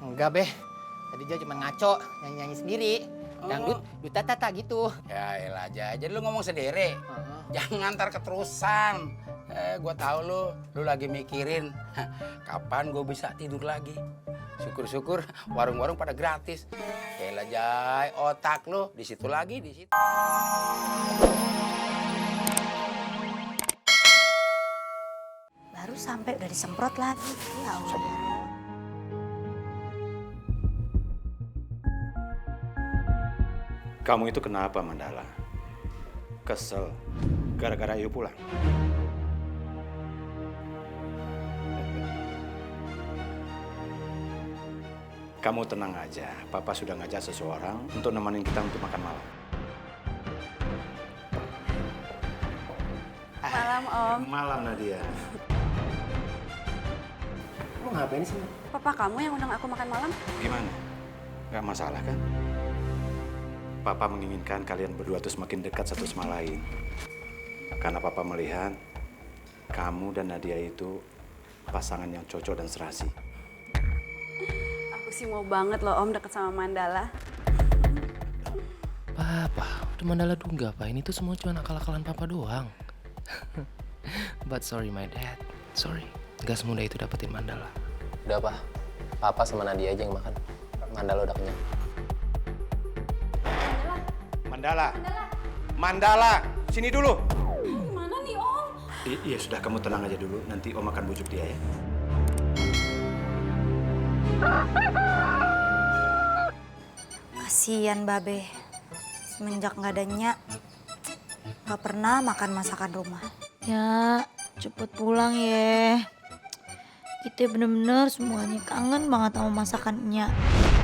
Enggak, Beh. Tadi dia cuma ngaco, nyanyi-nyanyi sendiri. Dangdut, dutata gitu. Ya elah aja, jadi lu ngomong sendiri. Jangan ntar keterusan. Gua tahu lu lagi mikirin kapan gue bisa tidur lagi. Syukur-syukur warung-warung pada gratis. Elah Jay, otak lu di situ lagi, di situ. Baru sampai udah disemprot lagi. Ya Allah. Kamu itu kenapa, Mandala? Kesel gara-gara Ayu pulang? Kamu tenang aja, Papa sudah ngajak seseorang untuk nemenin kita untuk makan malam. Malam, Om. Malam, Nadia. Lu ngapain sih? Papa kamu yang undang aku makan malam? Gimana? Gak masalah kan? Papa menginginkan kalian berdua tuh semakin dekat satu sama lain. Karena Papa melihat kamu dan Nadia itu pasangan yang cocok dan serasi. Aku sih mau banget loh Om deket sama Mandala. Papa, udah Mandala Dungga, Pak. Ini tuh semua cuma akal-akalan Papa doang. But sorry my dad, sorry. Gak semudah itu dapetin Mandala. Udah, Pak. Papa sama Nadia aja yang makan. Mandala udah kenyang. Mandala! Mandala! Sini dulu! Mana nih Om? Iya sudah, kamu tenang aja dulu. Nanti Om akan bujuk dia ya. Kasian Babe. Semenjak nggak ada Nyak, nggak pernah makan masakan rumah. Ya, cepet pulang ya. Kita bener-bener semuanya kangen banget sama masakannya.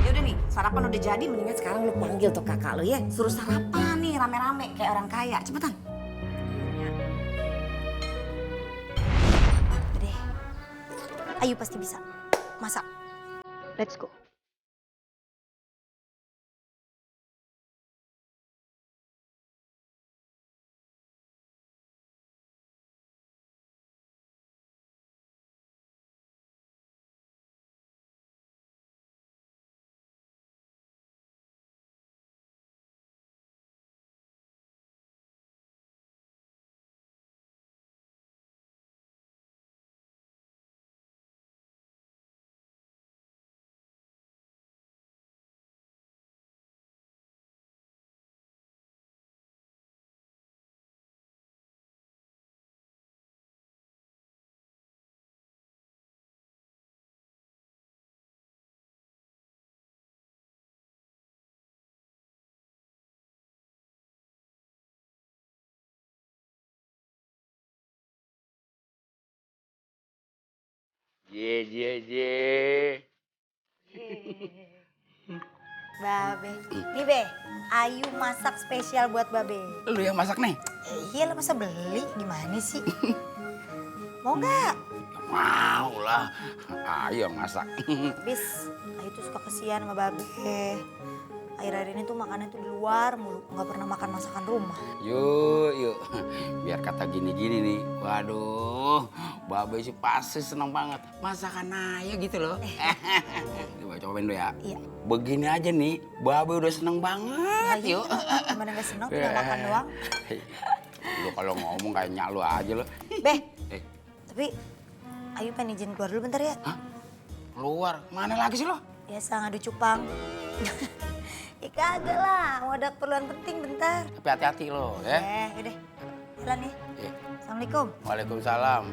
Ya udah nih, sarapan udah jadi, mendingan sekarang lu panggil tuh kakak lu ya. Suruh sarapan nih rame-rame kayak orang kaya. Cepetan. Deh, Ayu pasti bisa masak. Let's go. Ye. Babe, nih Be, Ayu masak spesial buat Babe. Lu yang masak nih? Iya lah masa beli, gimana sih? Mau nggak? Mau lah. Ayo masak. Bis, Ayu tuh suka kesian sama Babe. Akhir-akhir ini tuh makannya tuh di luar mulu, nggak pernah makan masakan rumah. Yuk. Biar kata gini-gini nih. Waduh, Babe sih pasti seneng banget. Masakan Naya gitu loh. Coba cobain dulu ya. Iya. Begini aja nih, Babe udah seneng banget. Ayu, Yuk. gimana nggak seneng tinggal makan doang. Lu kalau ngomong kayak nyak lu aja lo. Beh, Eh, tapi Ayu pengen izin keluar dulu bentar ya. keluar? Mana lagi sih lo? Biasa ngadu cupang. Ya kagak lah, mau ada keperluan penting bentar. Tapi hati-hati lo ya. Yaudah, jalan ya. Eh, Assalamualaikum. Waalaikumsalam.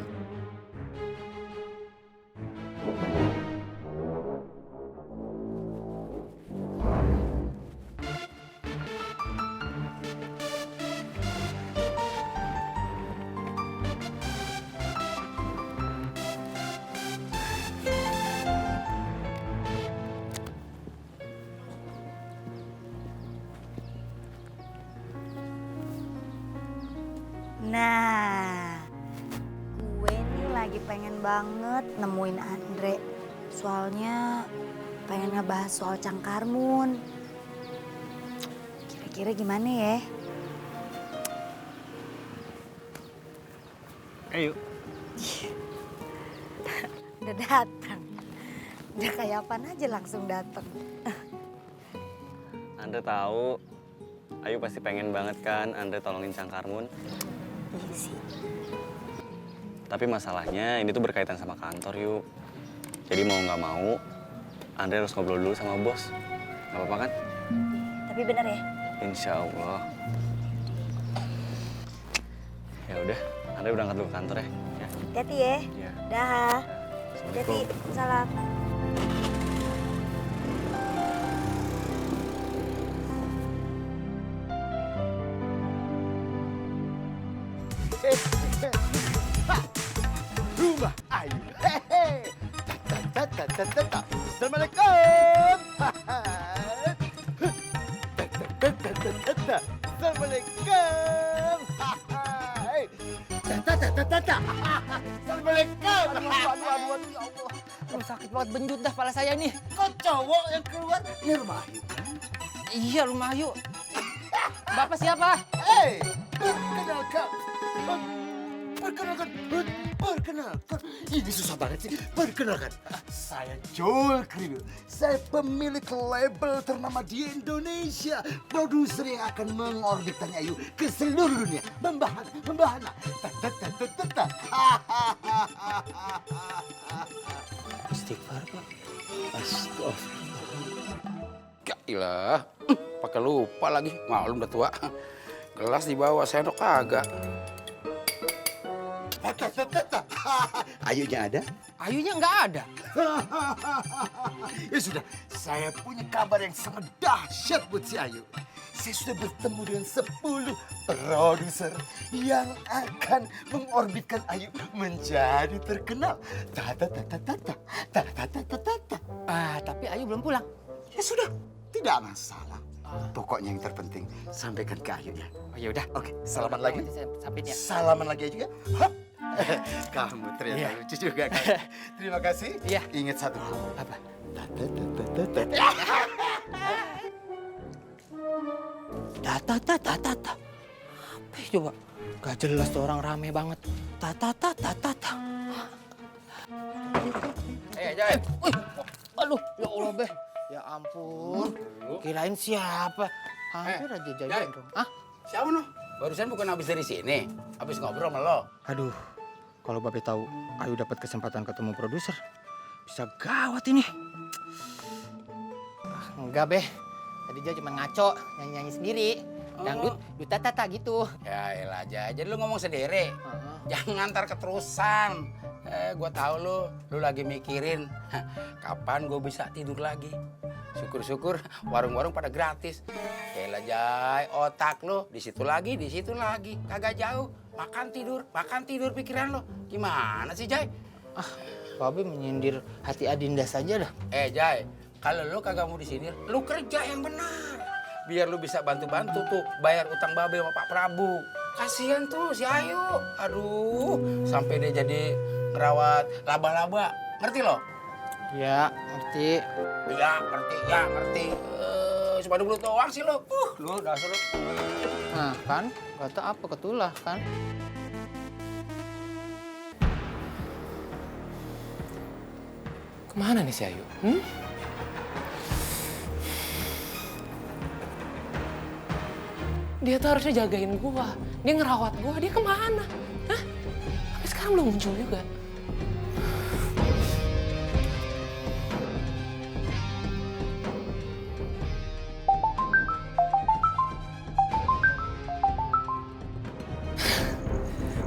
Nah, gue nih lagi pengen banget nemuin Andre. Soalnya pengen ngebahas soal Cangkarmun. Kira-kira gimana ya? Ayo. Udah datang. Udah kayak apaan aja langsung dateng. Andre tahu, Ayu pasti pengen banget kan Andre tolongin Cang Karmun. Iya sih. Tapi masalahnya ini tuh berkaitan sama kantor, yuk. Jadi mau nggak mau, Andre harus ngobrol dulu sama bos. Gak apa-apa kan? Tapi bener ya? Insya Allah. Ya udah, Andre berangkat dulu ke kantor ya. Hati-hati ya. Iya. Dah. Hati-hati. Salam. Rumah Ayu. Hehe. Assalamualaikum. Assalamualaikum. Assalamualaikum. Aduh, ya Allah. Aduh, sakit banget benjut dah kepala saya nih. Kok cowok yang keluar? Ini rumah Ayu. Iya, rumah Ayu. Bapak siapa? Hei, perkenalkan. Perkenalkan. Ini susah banget sih. Perkenalkan. Saya Joel Kriwil. Saya pemilik label ternama di Indonesia. Produser yang akan mengorbitkan Ayu ke seluruh dunia. Membahana. Istighfar, Pak. Gailah, pakai lupa lagi. Maklum udah tua. Gelas di bawah, sendok kagak. Ayunya ada? Ayunya nggak ada. Ya sudah, saya punya kabar yang sangat dahsyat buat si Ayu. Saya sudah bertemu dengan 10 produser yang akan mengorbitkan Ayu menjadi terkenal. Tapi Ayu belum pulang. Ya sudah, tidak masalah. Pokoknya yang terpenting sampaikan ke Ayu ya. Oh ya udah. Oke, salaman lagi. Sampai ya. Salaman lagi aja juga. Hop. Kamu ternyata lucu juga kan. Terima kasih. Iya. Ingat satu hal. Apa? Tata. Apa ya coba? Gak jelas tuh orang rame banget. Tata. Jai. Wih, aduh, ya Allah Beh. Ya ampun, kirain siapa? Hampir aja Jai. jadian dong. Ah, Siapa no? Barusan bukan habis dari sini. Habis ngobrol sama lo. aduh, kalau Babe tahu Ayu dapat kesempatan ketemu produser, bisa gawat ini. Enggak Beh, tadi dia cuma ngaco, nyanyi sendiri. Dangdut, tata gitu. Ya elah aja. Jadi lu ngomong sendiri. Jangan ngantar keterusan. Gua tahu lu lagi mikirin kapan gue bisa tidur lagi. Syukur-syukur warung-warung pada gratis. Yaelah Jai, otak lu di situ lagi, kagak jauh. Makan tidur pikiran lo. Gimana sih Jai? Babe menyindir hati Adinda saja dah. Jai, kalau lu kagak mau di sini, lu kerja yang benar. Biar lu bisa bantu-bantu tuh bayar utang Babe sama Pak Prabu. Kasihan tuh si Ayu. Aduh, sampai dia jadi ngerawat laba-laba. Ngerti lo? Ya, ngerti. Ya, ngerti. Cuma 20 doang sih lo. Lu dasar lu. Nah, kan? Kata apa ketulah, kan? Kemana nih si Ayu? Dia tuh harusnya jagain gua. Dia ngerawat gua. Dia kemana? Hah? Sampai sekarang belum muncul juga.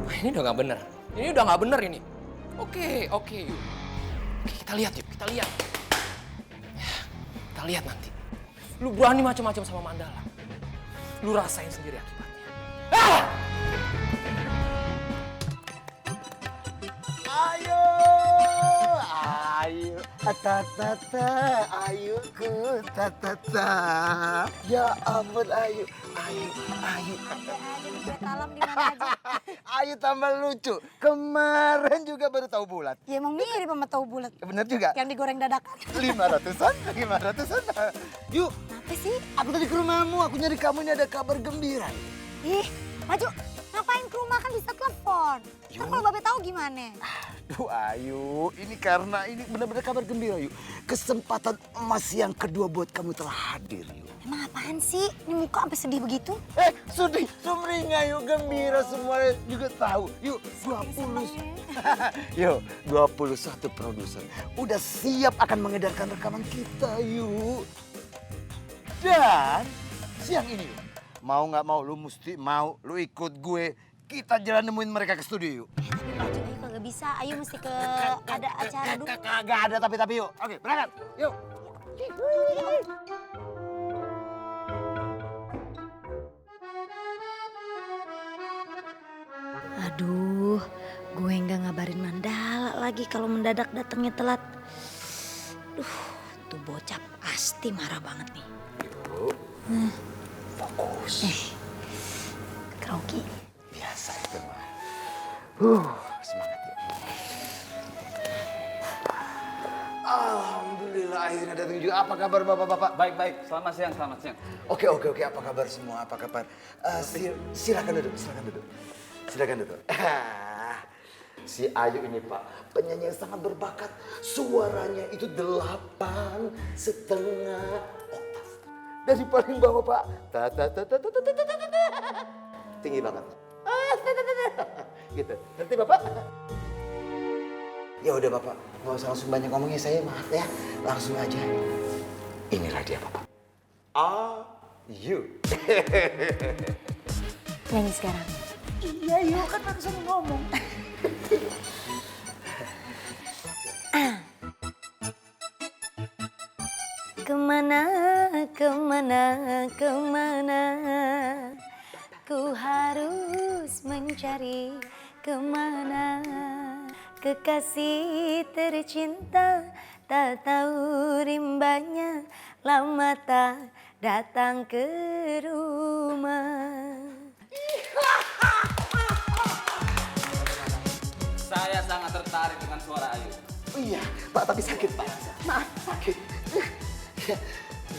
Wah, ini udah nggak bener. Ini udah nggak bener ini. Oke. Oke, kita lihat yuk. Kita lihat. Kita lihat nanti. Lu berani macam-macam sama Mandala. Lu rasain sendiri akibatnya. Ayu, ayuku, ya ampun Ayu. Alam di mana aja. Ayu tambah lucu. Kemarin juga baru tahu bulat. Ya emang mirip sama tahu bulat. Bener juga. Yang digoreng dadakan. 500-an. Yuk, Apa sih? aku tadi ke rumahmu, aku nyari kamu, ini ada kabar gembira. Ih, maju. Ngapain rumah kan bisa telepon. Kan kalau Babe tahu gimana? Aduh Ayu, ini karena ini benar-benar kabar gembira Yu. Kesempatan emas yang kedua buat kamu telah hadir Yu. Emang apaan sih? Ini muka sampai sedih begitu? Sedih, sumringah Yu, gembira semuanya juga tahu. Yuk, 20. Yuk, 21 produser. Udah siap akan mengedarkan rekaman kita Yu. Dan siang ini Yu, mau nggak mau lu mesti mau, lu ikut gue. Kita jalan nemuin mereka ke studio yuk. Tapi Baju Ayu kagak bisa. Ayu mesti ke ada acara dulu. Kagak ada tapi yuk. Oke, berangkat. Yuk. Aduh, gue nggak ngabarin Mandala lagi kalau mendadak datangnya telat. Tuh bocah pasti marah banget nih. Fokus. Grogi. Biasa itu mah. Semangat ya. Alhamdulillah akhirnya datang juga. Apa kabar bapak-bapak? Baik, selamat siang, selamat siang. Oke. Apa kabar semua? Apa kabar? Silakan duduk. Silakan duduk. Si Ayu ini Pak, penyanyi yang sangat berbakat. Suaranya itu 8,5 oktav. Dari paling bawah Pak. Tinggi banget. Gitu. Ngerti Bapak? Ya udah Bapak, nggak usah langsung banyak ngomongnya, saya maaf ya. Langsung aja. Inilah dia Bapak. Ayu. Nyanyi sekarang. Iya, yuk kan barusan ngomong. Kemana ku harus mencari, kemana kekasih tercinta, tak tahu rimbanya, lama tak datang ke rumah. Saya sangat tertarik dengan suara Ayu. Oh iya, Pak, tapi sakit Pak. Maaf, sakit.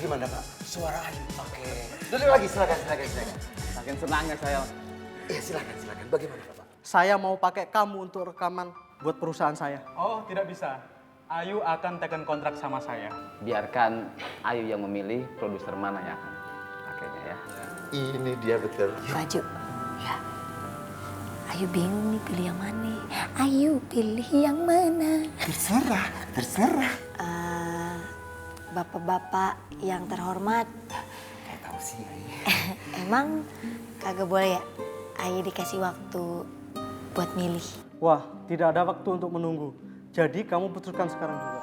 Gimana Pak? Suara Ayu. Oke. Duduk lagi, silakan. Saking senangnya saya. Iya, silakan. Bagaimana Pak? Saya mau pakai kamu untuk rekaman buat perusahaan saya. Oh, tidak bisa. Ayu akan tekan kontrak sama saya. Biarkan Ayu yang memilih produser mana yang akan pakainya ya. Ini dia betul. Baju. Ya. Ayu bingung nih pilih yang mana. Ayu pilih yang mana. Terserah. Bapak-bapak yang terhormat. Kayak tahu sih. Emang kagak boleh ya Ayu dikasih waktu buat milih. Wah, tidak ada waktu untuk menunggu. Jadi kamu putuskan sekarang juga.